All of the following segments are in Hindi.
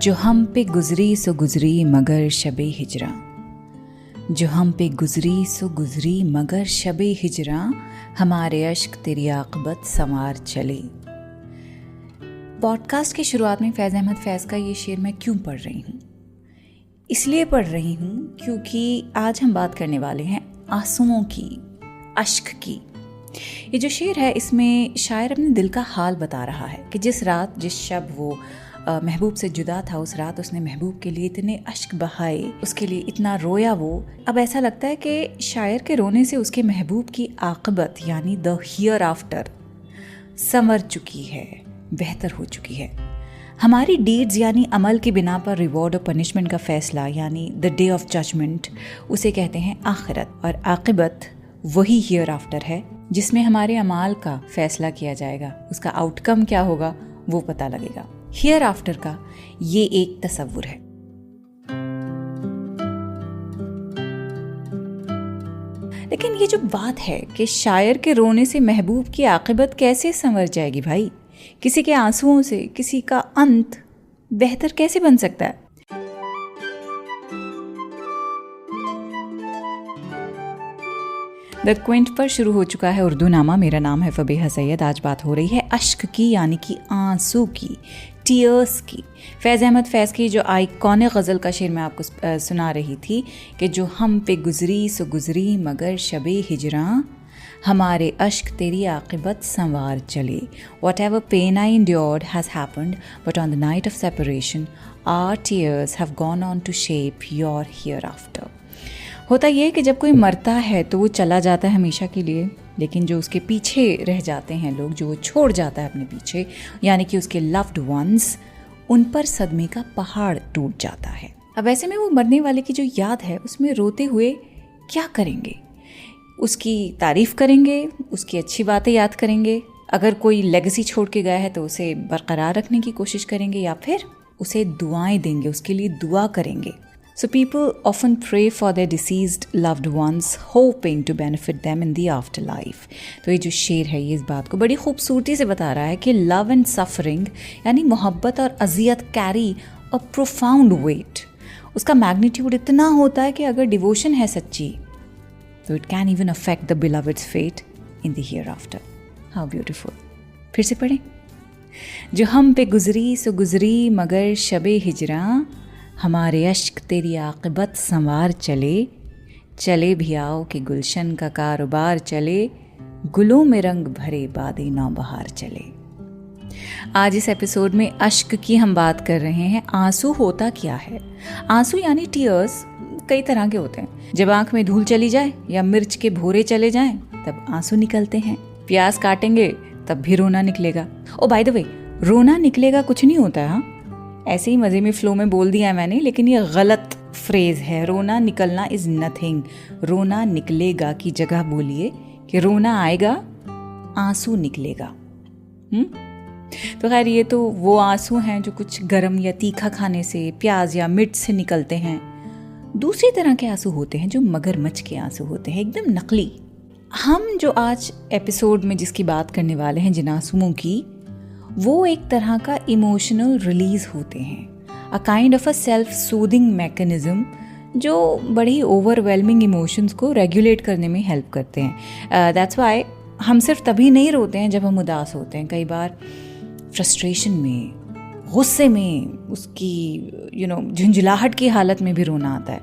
जो हम पे गुजरी सो गुजरी मगर शबे हिजरा, जो हम पे गुजरी सो गुजरी मगर शबे हिजरा, हमारे अश्क तेरी आक़िबत संवार चले। पॉडकास्ट की शुरुआत में फैज़ अहमद फैज़ का ये शेर मैं क्यों पढ़ रही हूँ? इसलिए पढ़ रही हूँ क्योंकि आज हम बात करने वाले हैं आंसुओं की, अश्क की। ये जो शेर है इसमें शायर अपने दिल का हाल बता रहा है कि जिस रात जिस शब वो महबूब से जुदा था, उस रात उसने महबूब के लिए इतने अश्क बहाए, उसके लिए इतना रोया वो। अब ऐसा लगता है कि शायर के रोने से उसके महबूब की आक़िबत यानी द हियर आफ्टर संवर चुकी है, बेहतर हो चुकी है। हमारी डीड्स यानी अमल की बिना पर रिवॉर्ड और पनिशमेंट का फैसला यानी द डे ऑफ जजमेंट, उसे कहते हैं आखिरत। और आक़िबत वही हियर आफ्टर है जिसमें हमारे अमाल का फैसला किया जाएगा, उसका आउटकम क्या होगा वो पता लगेगा। हियर आफ्टर का ये एक तसव्वुर है। लेकिन ये जो बात है कि शायर के रोने से महबूब की आक़िबत कैसे संवर जाएगी भाई, किसी के आंसुओं से किसी का अंत बेहतर कैसे बन सकता है? द क्विंट पर शुरू हो चुका है उर्दू नामा। मेरा नाम है फबीहा सैयद। आज बात हो रही है अश्क की यानी कि आंसू की, टीयर्स की। फैज़ अहमद फैज़ की जो आइकॉनिक गज़ल का शेर मैं आपको सुना रही थी कि जो हम पे गुजरी सो गुजरी मगर शबे हिजरा, हमारे अश्क तेरी आक़िबत संवार चले। Whatever pain I endured has happened, but on the night of separation, our tears have gone on to shape your hereafter. होता ये कि जब कोई मरता है तो वो चला जाता है हमेशा के लिए, लेकिन जो उसके पीछे रह जाते हैं लोग, जो वो छोड़ जाता है अपने पीछे यानी कि उसके लव्ड वंस, उन पर सदमे का पहाड़ टूट जाता है। अब ऐसे में वो मरने वाले की जो याद है उसमें रोते हुए क्या करेंगे? उसकी तारीफ़ करेंगे, उसकी अच्छी बातें याद करेंगे, अगर कोई लेगेसी छोड़ के गया है तो उसे बरकरार रखने की कोशिश करेंगे, या फिर उसे दुआएं देंगे, उसके लिए दुआ करेंगे। So people often pray for their deceased loved ones, hoping to benefit them in the afterlife. तो ये जो शेर है ये इस बात को बड़ी खूबसूरती से बता रहा है कि love and suffering यानी मोहब्बत और अज़ियत carry a profound weight. उसका मैग्नीट्यूड इतना होता है कि अगर डिवोशन है सच्ची तो it can even affect the beloved's fate in the hereafter. How beautiful. फिर से पढ़ें। जो हम पे गुजरी सो गुजरी मगर शबे हिजरा, हमारे अश्क तेरी आक़िबत संवार चले। चले भी आओ कि गुलशन का कारोबार चले, गुलों में रंग भरे बादे नौबहार चले। आज इस एपिसोड में अश्क की हम बात कर रहे हैं। आंसू होता क्या है? आंसू यानी टीयर्स कई तरह के होते हैं। जब आंख में धूल चली जाए या मिर्च के भोरे चले जाएं तब आंसू निकलते हैं। प्याज काटेंगे तब भी रोना निकलेगा। ओ बाय द वे, रोना निकलेगा कुछ नहीं होता है, हाँ, ऐसे ही मज़े में फ्लो में बोल दिया है मैंने, लेकिन ये गलत फ्रेज़ है। रोना निकलना इज़ नथिंग। रोना निकलेगा की जगह बोलिए कि रोना आएगा, आंसू निकलेगा। तो खैर ये तो वो आंसू हैं जो कुछ गरम या तीखा खाने से, प्याज या मिर्च से निकलते हैं। दूसरी तरह के आंसू होते हैं जो मगरमच्छ के आंसू होते हैं, एकदम नकली। हम जो आज एपिसोड में जिसकी बात करने वाले हैं, जिन आंसुओं की, वो एक तरह का इमोशनल रिलीज होते हैं, a kind of a self soothing mechanism जो बड़ी ओवरवेलमिंग इमोशंस को रेगुलेट करने में हेल्प करते हैं। दैट्स वाई हम सिर्फ तभी नहीं रोते हैं जब हम उदास होते हैं। कई बार फ्रस्ट्रेशन में, गुस्से में, उसकी झुंझलाहट की हालत में भी रोना आता है।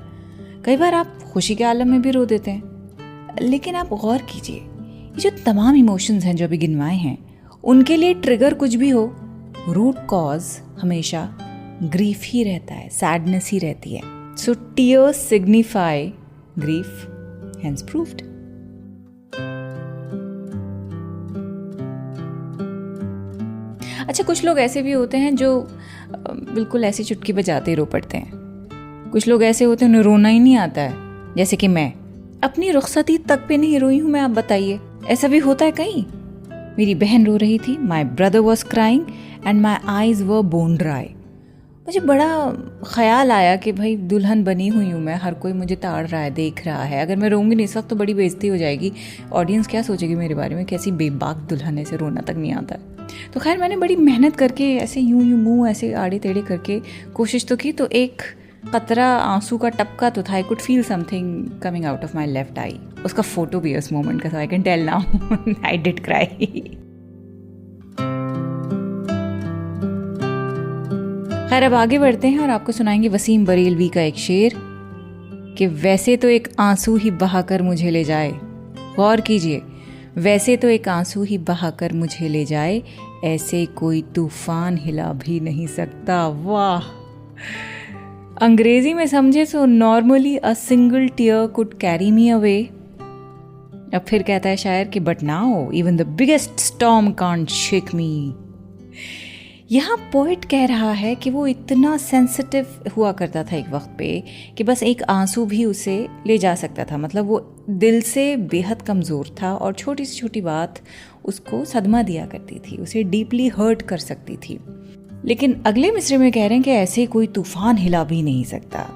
कई बार आप खुशी के आलम में भी रो देते हैं। लेकिन आप गौर कीजिए, ये जो तमाम इमोशंस हैं जो अभी गिनवाए हैं, उनके लिए ट्रिगर कुछ भी हो, रूट कॉज हमेशा ग्रीफ ही रहता है, सैडनेस ही रहती है। So tears signify grief, hence proved. अच्छा, कुछ लोग ऐसे भी होते हैं जो बिल्कुल ऐसी चुटकी बजाते ही रो पड़ते हैं। कुछ लोग ऐसे होते हैं उन्हें रोना ही नहीं आता है, जैसे कि मैं अपनी रुखसती तक पे नहीं रोई हूँ मैं, आप बताइए। ऐसा भी होता है कहीं? मेरी बहन रो रही थी, my brother was crying and my eyes were bone dry. मुझे बड़ा ख्याल आया कि भाई दुल्हन बनी हुई हूँ मैं, हर कोई मुझे ताड़ रहा है, देख रहा है। अगर मैं रोऊंगी नहीं इस वक्त तो बड़ी बेइज्जती हो जाएगी, ऑडियंस क्या सोचेगी मेरे बारे में, कैसी बेबाक दुल्हन है, से रोना तक नहीं आता है। तो खैर मैंने बड़ी मेहनत करके ऐसे यूं मुंह ऐसे आड़े टेढ़े करके कोशिश तो की, तो एक कतरा आंसू का टपका तो था। I could feel something coming out of my left eye. उसका फोटो भी है उस मोमेंट का, so I can tell now I did cry. खैर अब आगे बढ़ते हैं और आपको सुनाएंगे वसीम बरेलवी का एक शेर कि वैसे तो एक आंसू ही बहाकर मुझे ले जाए, गौर कीजिए, वैसे तो एक आंसू ही बहाकर मुझे ले जाए, ऐसे कोई तूफान हिला भी नहीं सकता। वाह! अंग्रेजी में समझे तो normally a single tear could carry me away. अब फिर कहता है शायर कि but now even the biggest storm can't shake me. यहाँ पोइट कह रहा है कि वो इतना सेंसिटिव हुआ करता था एक वक्त पे कि बस एक आंसू भी उसे ले जा सकता था। मतलब वो दिल से बेहद कमज़ोर था और छोटी से छोटी बात उसको सदमा दिया करती थी, उसे डीपली हर्ट कर सकती थी। लेकिन अगले मिसरे में कह रहे हैं कि ऐसे कोई तूफान हिला भी नहीं सकता,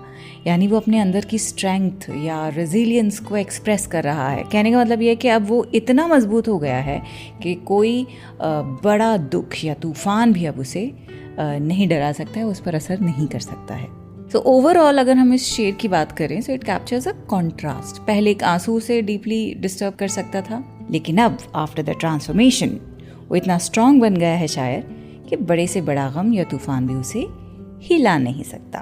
यानी वो अपने अंदर की स्ट्रेंथ या रेजिलियंस को एक्सप्रेस कर रहा है। कहने का मतलब ये है कि अब वो इतना मजबूत हो गया है कि कोई बड़ा दुख या तूफान भी अब उसे नहीं डरा सकता है, उस पर असर नहीं कर सकता है। तो ओवरऑल अगर हम इस शेर की बात करें so it captures a contrast. पहले एक आंसू से डीपली डिस्टर्ब कर सकता था, लेकिन अब आफ्टर द ट्रांसफॉर्मेशन वो इतना स्ट्रांग बन गया है शायर कि बड़े से बड़ा गम या तूफान भी उसे हिला नहीं सकता।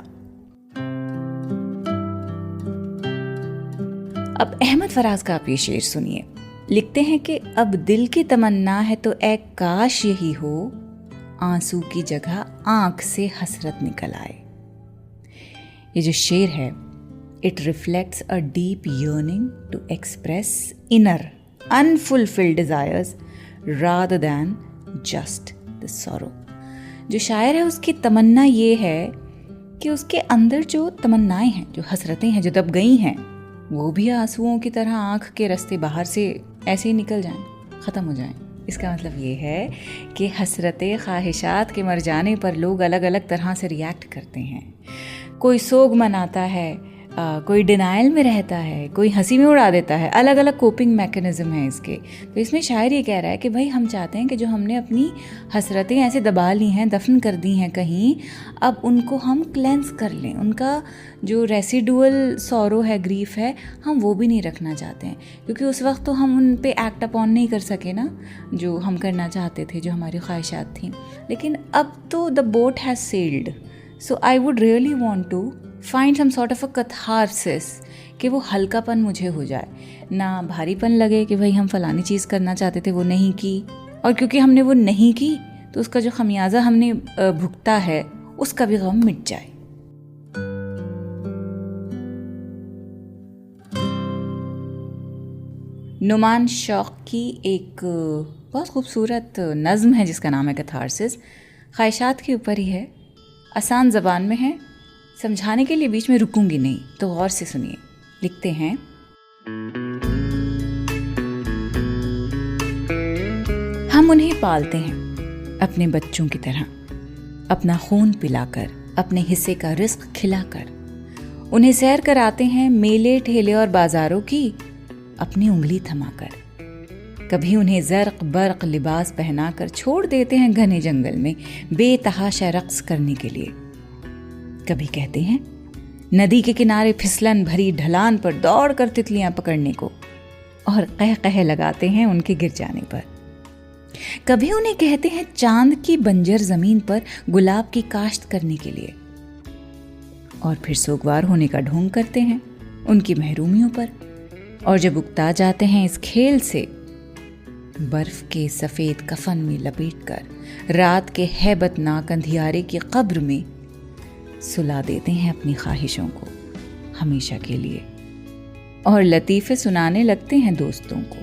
अब अहमद फराज का आप ये शेर सुनिए। लिखते हैं कि अब दिल की तमन्ना है तो ए काश यही हो, आंसू की जगह आंख से हसरत निकल आए। ये जो शेर है it reflects a deep yearning to express inner unfulfilled desires rather than just the sorrow. जो शायर है उसकी तमन्ना ये है कि उसके अंदर जो तमन्नाएं हैं, जो हसरतें हैं, जो दब गई हैं, वो भी आंसुओं की तरह आंख के रास्ते बाहर से ऐसे ही निकल जाएं, ख़त्म हो जाएं। इसका मतलब ये है कि हसरतें, ख्वाहिशात के मर जाने पर लोग अलग अलग तरह से रिएक्ट करते हैं। कोई सोग मनाता है, कोई डिनाइल में रहता है, कोई हंसी में उड़ा देता है। अलग अलग कोपिंग मैकेनिज्म है इसके। तो इसमें शायर ये कह रहा है कि भाई हम चाहते हैं कि जो हमने अपनी हसरतें ऐसे दबा ली हैं, दफन कर दी हैं कहीं, अब उनको हम क्लेंस कर लें। उनका जो रेसिडुअल सॉरो है, ग्रीफ है, हम वो भी नहीं रखना चाहते हैं, क्योंकि उस वक्त तो हम उन पे एक्ट अपॉन नहीं कर सके ना, जो हम करना चाहते थे, जो हमारी ख्वाहिशात थी। लेकिन अब तो the boat has sailed, so I would really want to find some sort of a catharsis, कि वो हल्कापन मुझे हो जाए, ना भारीपन लगे कि भाई हम फलानी चीज़ करना चाहते थे वो नहीं की, और क्योंकि हमने वो नहीं की तो उसका जो खमियाजा हमने भुगता है उसका भी गम मिट जाए। नुमान शौक की एक बहुत खूबसूरत नज़्म है जिसका नाम है कैथारसिस। ख्वाहिशात के ऊपर ही है, आसान ज़बान में है, समझाने के लिए बीच में रुकूंगी नहीं, तो गौर से सुनिए। लिखते हैं, हम उन्हें पालते हैं अपने बच्चों की तरह, अपना खून पिलाकर, अपने हिस्से का रिस्क खिलाकर। उन्हें सैर कराते हैं मेले ठेले और बाजारों की, अपनी उंगली थमाकर। कभी उन्हें ज़र्क बर्क लिबास पहनाकर छोड़ देते हैं घने जंगल में बेतहाशा रक्स करने के लिए। कभी कहते हैं नदी के किनारे फिसलन भरी ढलान पर दौड़ कर तितलियां पकड़ने को, और कह कह लगाते हैं उनके गिर जाने पर। कभी उन्हें कहते हैं चांद की बंजर जमीन पर गुलाब की काश्त करने के लिए, और फिर सोगवार होने का ढोंग करते हैं उनकी महरूमियों पर। और जब उकता जाते हैं इस खेल से, बर्फ के सफेद कफन में लपेटकर रात के हैबतनाक अंधियारे की कब्र में सुला देते हैं अपनी ख्वाहिशों को हमेशा के लिए, और लतीफ़े सुनाने लगते हैं दोस्तों को।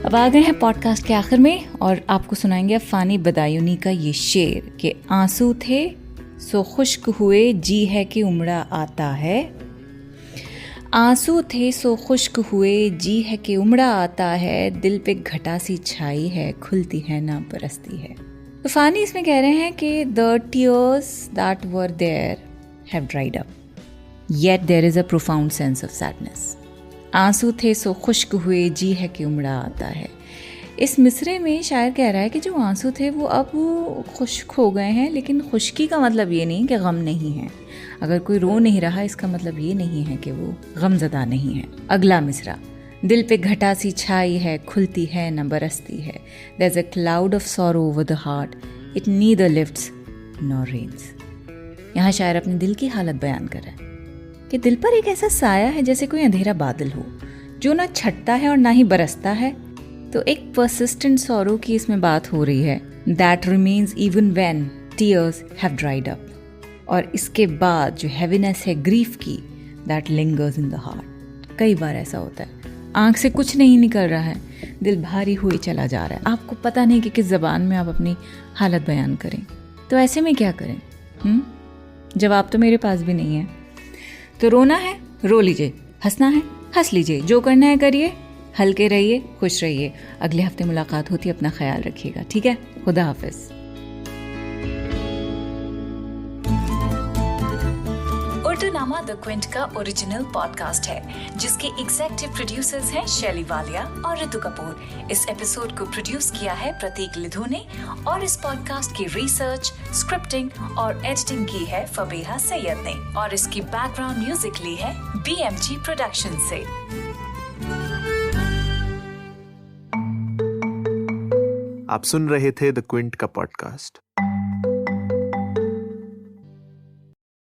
अब आ गए हैं पॉडकास्ट के आखिर में और आपको सुनाएंगे फ़ानी बदायूनी का ये शेर कि आंसू थे सो खुश्क हुए, जी है कि उमड़ा आता है। आंसू थे सो खुश्क हुए, जी है कि उमड़ा आता है, दिल पे घटा सी छाई है, खुलती है ना बरसती है। तो फ़ानी इसमें कह रहे हैं कि the tears that were there have dried up, yet there is a profound sense of sadness. आंसू थे सो खुश्क हुए, जी है कि उमड़ा आता है। इस मिसरे में शायर कह रहा है कि जो आंसू थे वो अब खुश्क हो गए हैं, लेकिन खुश्की का मतलब ये नहीं कि गम नहीं है। अगर कोई रो नहीं रहा इसका मतलब ये नहीं है कि वो गमज़दा नहीं है। अगला मिसरा, दिल पे घटा सी छाई है, खुलती है न बरसती है। There's a cloud of sorrow over the heart, it neither lifts nor rains। यहाँ शायर अपने दिल की हालत बयान कर रहा है कि दिल पर एक ऐसा साया है जैसे कोई अंधेरा बादल हो, जो ना छटता है और ना ही बरसता है। तो एक persistent sorrow की इसमें बात हो रही है, that remains even when tears have dried up। और इसके बाद जो heaviness है grief की, that lingers in the heart। कई बार ऐसा होता है, आंख से कुछ नहीं निकल रहा है, दिल भारी हुए चला जा रहा है, आपको पता नहीं कि किस ज़बान में आप अपनी हालत बयान करें। तो ऐसे में क्या करें? जवाब तो मेरे पास भी नहीं है। तो रोना है रो लीजिए, हंसना है हंस लीजिए, जो करना है करिए, हल्के रहिए, खुश रहिए। अगले हफ्ते मुलाकात होती है, अपना ख्याल रखिएगा, ठीक है? खुदा हाफिज। उर्दूनामा द क्विंट का ओरिजिनल पॉडकास्ट है, जिसके एग्जीक्यूटिव प्रोड्यूसर्स हैं शैली वालिया और ऋतु कपूर। इस एपिसोड को प्रोड्यूस किया है प्रतीक लिधु ने और इस पॉडकास्ट की रिसर्च, स्क्रिप्टिंग और एडिटिंग की है फबीहा सैयद ने और इसकी बैकग्राउंड म्यूजिक ली है BMG प्रोडक्शन से। आप सुन रहे थे द क्विंट का पॉडकास्ट।